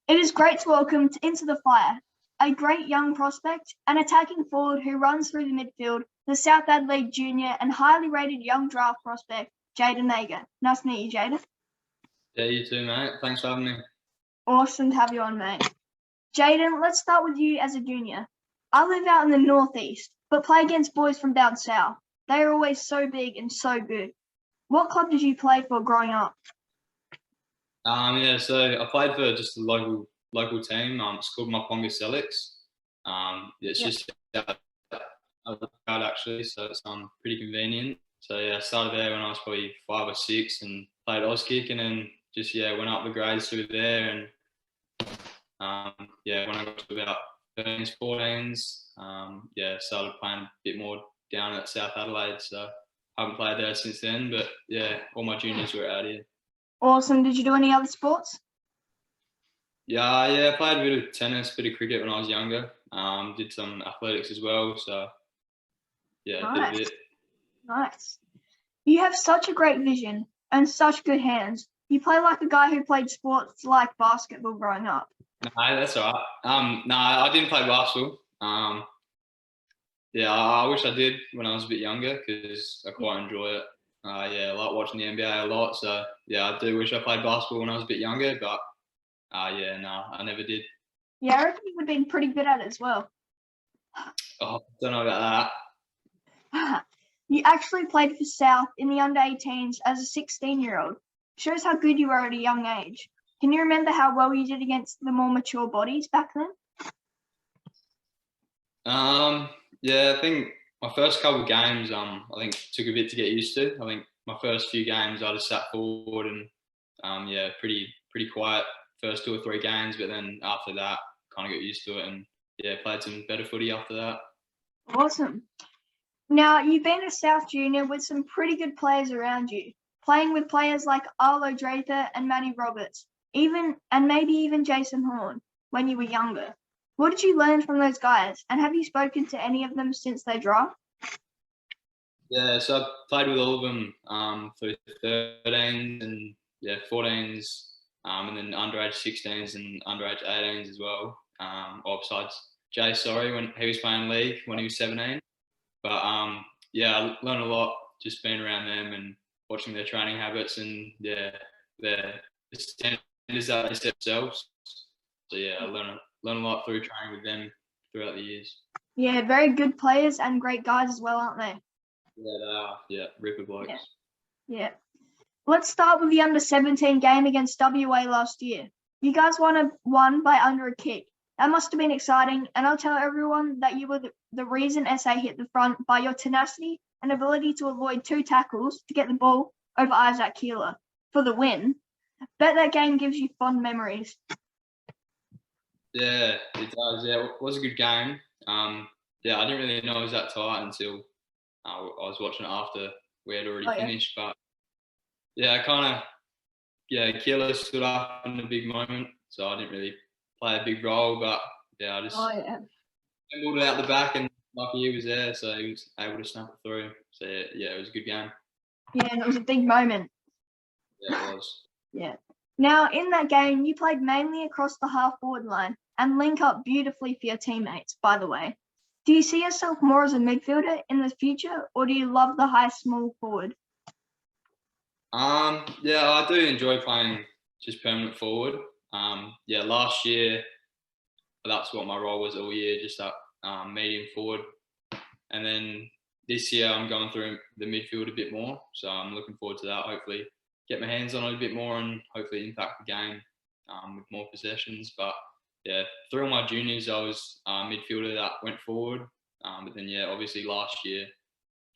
It is great to welcome Into the Fire, a great young prospect, an attacking forward who runs through the midfield, the South Adelaide junior and highly rated young draft prospect, Jaiden Magor. Nice to meet you, Jaiden. Yeah, you too, mate. Thanks for having me. Awesome to have you on, mate. Jaiden, let's start with you as a junior. I live out in the northeast, but play against boys from down south. They are always so big and so good. What club did you play for growing up? So I played for just a local team. It's called Maponga Selix. It's just out actually, so it's pretty convenient. So yeah, I started there when I was probably 5 or 6 and played Auskick, and then just went up the grades through there, and when I got to about 13s, 14s, started playing a bit more down at South Adelaide. So I haven't played there since then, but yeah, all my juniors were out here. Awesome. Did you do any other sports? I played a bit of tennis, a bit of cricket when I was younger. Did some athletics as well. So yeah, nice. Did a bit. Nice. You have such a great vision and such good hands. You play like a guy who played sports like basketball growing up. No, that's all right. No, I didn't play basketball. I wish I did when I was a bit younger because I quite enjoy it. I like watching the NBA a lot. So yeah, I do wish I played basketball when I was a bit younger, but I never did. Yeah, I reckon you would have been pretty good at it as well. Oh, don't know about that. You actually played for South in the under-18s as a 16-year-old. Shows how good you were at a young age. Can you remember how well you did against the more mature bodies back then? I think my first couple of games, I think took a bit to get used to. I think my first few games I just sat forward and pretty quiet first 2 or 3 games, but then after that kind of got used to it and played some better footy after that. Awesome. Now you've been a South junior with some pretty good players around you, playing with players like Arlo Draper and Matty Roberts, maybe even Jason Horn when you were younger. What did you learn from those guys, and have you spoken to any of them since they draft? Yeah, so I played with all of them through 13s and 14s, and then underage 16s and underage 18s as well. Besides Jay, when he was playing league when he was 17. But I learned a lot just being around them and watching their training habits and the standards that they set themselves. So I learned a lot through training with them throughout the years. Yeah, very good players and great guys as well, aren't they? Yeah, they are. Yeah, ripper blokes. Yeah. Let's start with the under-17 game against WA last year. You guys won by under a kick. That must have been exciting, and I'll tell everyone that you were the reason SA hit the front by your tenacity and ability to avoid 2 tackles to get the ball over Isaac Keeler for the win. Bet that game gives you fond memories. Yeah, it does. Yeah, it was a good game. I didn't really know it was that tight until I was watching it after we had already finished. But Keeler stood up in a big moment, so I didn't really play a big role, but I just moved it out the back, and lucky he was there, so he was able to snap it through. So it was a good game. Yeah, and it was a big moment. Yeah, it was. Yeah. Now, in that game, you played mainly across the half-forward line and link up beautifully for your teammates, by the way. Do you see yourself more as a midfielder in the future, or do you love the high small forward? I do enjoy playing just permanent forward. Last year, that's what my role was all year, just that medium forward. And then this year, I'm going through the midfield a bit more. So I'm looking forward to that. Hopefully, get my hands on it a bit more and hopefully impact the game with more possessions. But through my juniors, I was a midfielder that went forward. But then, obviously last year,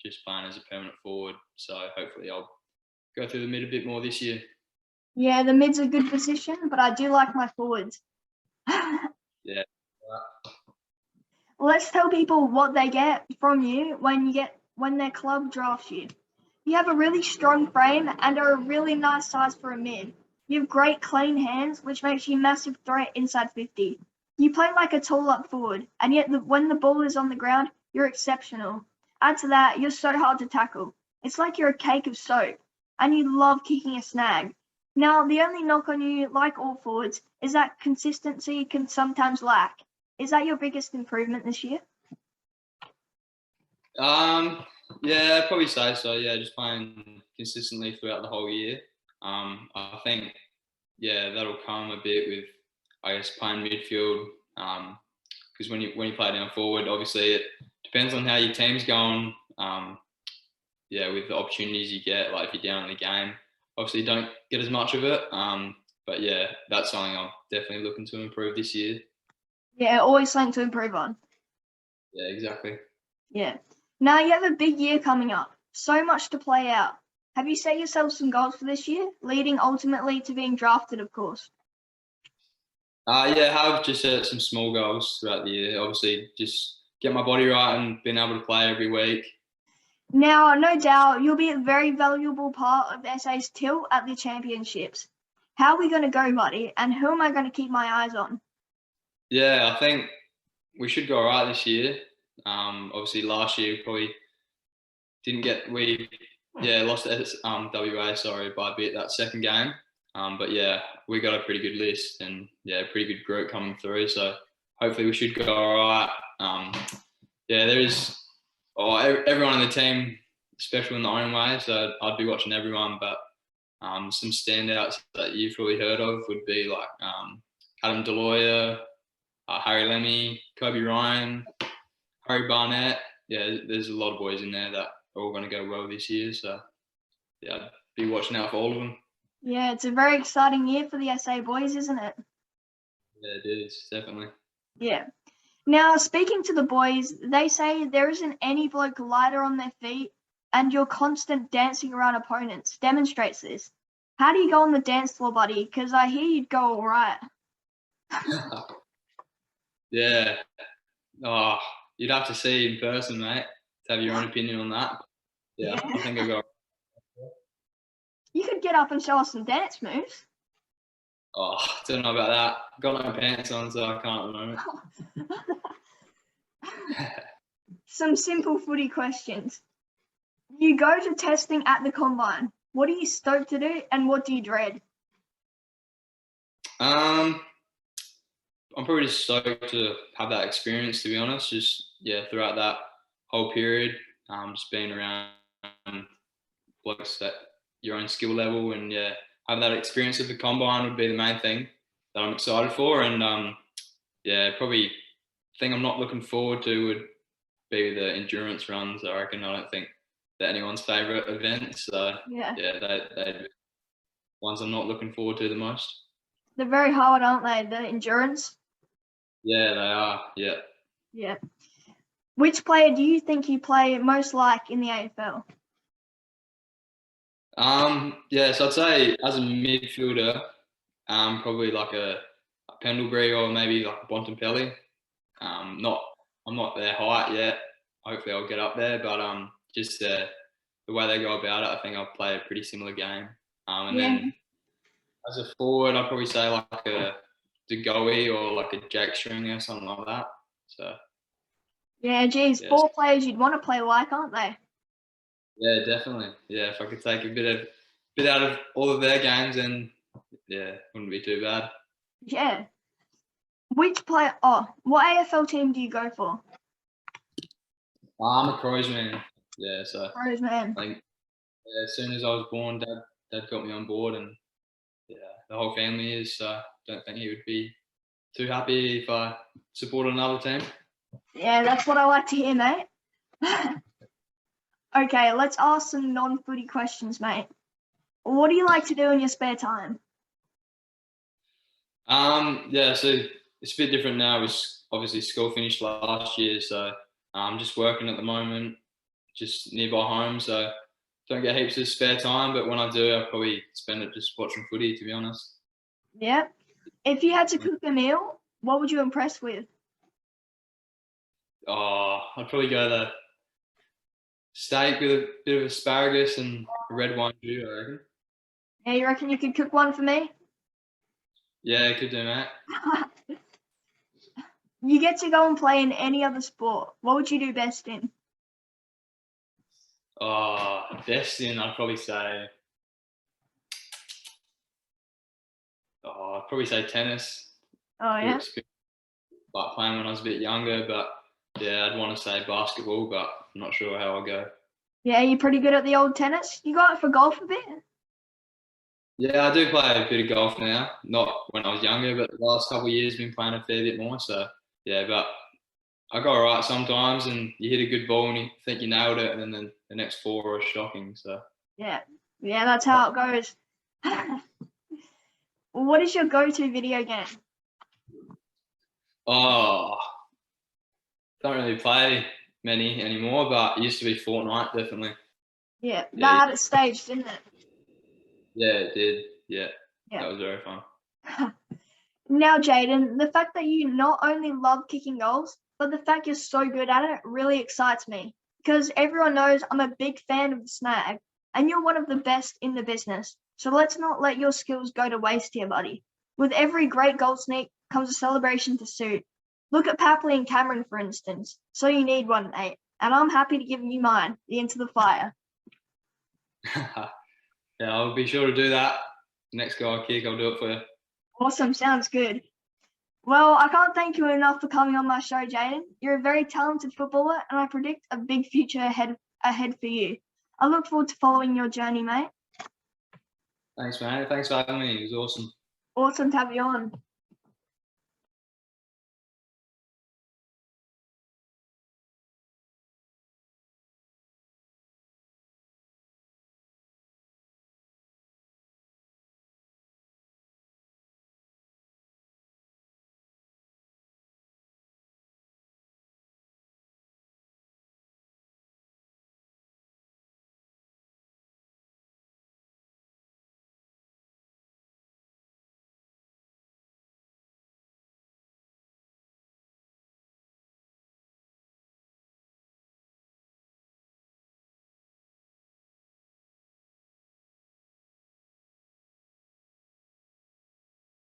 just playing as a permanent forward. So hopefully I'll go through the mid a bit more this year. Yeah, the mid's a good position, but I do like my forwards. Yeah. Let's tell people what they get from you when their club drafts you. You have a really strong frame and are a really nice size for a mid. You have great clean hands, which makes you a massive threat inside 50. You play like a tall up forward, and yet when the ball is on the ground, you're exceptional. Add to that, you're so hard to tackle. It's like you're a cake of soap, and you love kicking a snag. Now, the only knock on you, like all forwards, is that consistency can sometimes lack. Is that your biggest improvement this year? Yeah, I'd probably say so. Yeah, just playing consistently throughout the whole year. I think that'll come a bit with, I guess, playing midfield. Because when you play down forward, obviously it depends on how your team's going. With the opportunities you get, like if you're down in the game, obviously you don't get as much of it. But yeah, that's something I'm definitely looking to improve this year. Yeah, always something to improve on. Yeah, exactly. Yeah. Now you have a big year coming up. So much to play out. Have you set yourself some goals for this year, leading ultimately to being drafted, of course? Yeah, I have just set some small goals throughout the year. Obviously, just get my body right and being able to play every week. Now, no doubt, you'll be a very valuable part of SA's tilt at the championships. How are we going to go, buddy? And who am I going to keep my eyes on? Yeah, I think we should go all right this year. Obviously, last year probably didn't get lost at WA by a bit that second game. But yeah, we got a pretty good list and a pretty good group coming through. So hopefully we should go all right. There is everyone on the team special in their own way. So I'd be watching everyone, but some standouts that you've probably heard of would be like Adam Deloya, Harry Lemmy, Kobe Ryan, Harry Barnett. Yeah, there's a lot of boys in there that are all going to go well this year. So yeah, I'd be watching out for all of them. Yeah, it's a very exciting year for the SA boys, isn't it? Yeah, it is, definitely. Yeah. Now, speaking to the boys, they say there isn't any bloke lighter on their feet, and your constant dancing around opponents demonstrates this. How do you go on the dance floor, buddy? Because I hear you'd go all right. Yeah. Oh, you'd have to see in person, mate, to have your own opinion on that. Yeah. I think I got. You could get up and show us some dance moves. Oh, don't know about that. Got no pants on, so I can't at the moment. Some simple footy questions. You go to testing at the combine. What are you stoked to do, and what do you dread? I'm probably just stoked to have that experience, to be honest. Just throughout that whole period, just being around blokes at your own skill level, and having that experience of the combine would be the main thing that I'm excited for. And probably thing I'm not looking forward to would be the endurance runs. I reckon. I don't think they're anyone's favourite events. So they're ones I'm not looking forward to the most. They're very hard, aren't they? The endurance. Yeah, they are. Yeah. Yeah. Which player do you think you play most like in the AFL? So I'd say as a midfielder, probably like a Pendlebury or maybe like a Bontempelli. I'm not their height yet. Hopefully I'll get up there, but just the way they go about it, I think I'll play a pretty similar game. Then as a forward, I'd probably say like a DeGoey or like a Jack Stringer or something like that. So. Yeah, geez, 4 players you'd want to play like, aren't they? Yeah, definitely. Yeah, if I could take a bit out of all of their games, then wouldn't be too bad. Yeah. Which player? Oh, what AFL team do you go for? I'm a Crows man. Yeah, so Crows man. I think as soon as I was born, Dad got me on board, and the whole family is. So I don't think he would be too happy if I supported another team. Yeah, that's what I like to hear, mate. Okay, let's ask some non-footy questions, mate. What do you like to do in your spare time? So it's a bit different now. Obviously school finished last year, so I'm just working at the moment, just nearby home. So don't get heaps of spare time, but when I do, I'll probably spend it just watching footy, to be honest. Yeah. If you had to cook a meal, what would you impress with? Oh, I'd probably go the steak with a bit of asparagus and a red wine too, I reckon. Yeah, you reckon you could cook one for me? Yeah, could do, mate. You get to go and play in any other sport. What would you do best in? Oh, best in, I'd probably say Oh, I'd probably say tennis. Oh Good yeah. experience, like playing when I was a bit younger, but yeah, I'd want to say basketball, but I'm not sure how I'll go. Yeah, you're pretty good at the old tennis. You got it for golf a bit? Yeah, I do play a bit of golf now. Not when I was younger, but the last couple of years been playing a fair bit more. So yeah, but I go all right sometimes, and you hit a good ball and you think you nailed it, and then the next four are shocking. So Yeah. Yeah, that's how it goes. What is your go-to video game? oh, don't really play many anymore, but it used to be Fortnite, definitely. Yeah, Yeah, that had its stage, didn't it? yeah, it did. Yeah, Yeah. that was very fun. Now, Jaiden, the fact that you not only love kicking goals, but the fact you're so good at it really excites me. Because everyone knows I'm a big fan of the snag, and you're one of the best in the business. So let's not let your skills go to waste here, buddy. With every great goal sneak comes a celebration to suit. Look at Papley and Cameron, for instance. So you need one, mate. And I'm happy to give you mine, the Into the Fire. Yeah, I'll be sure to do that. Next guy I kick, I'll do it for you. Awesome, sounds good. Well, I can't thank you enough for coming on my show, Jaiden. You're a very talented footballer, and I predict a big future ahead for you. I look forward to following your journey, mate. Thanks, man. Thanks for having me. It was awesome. Awesome to have you on.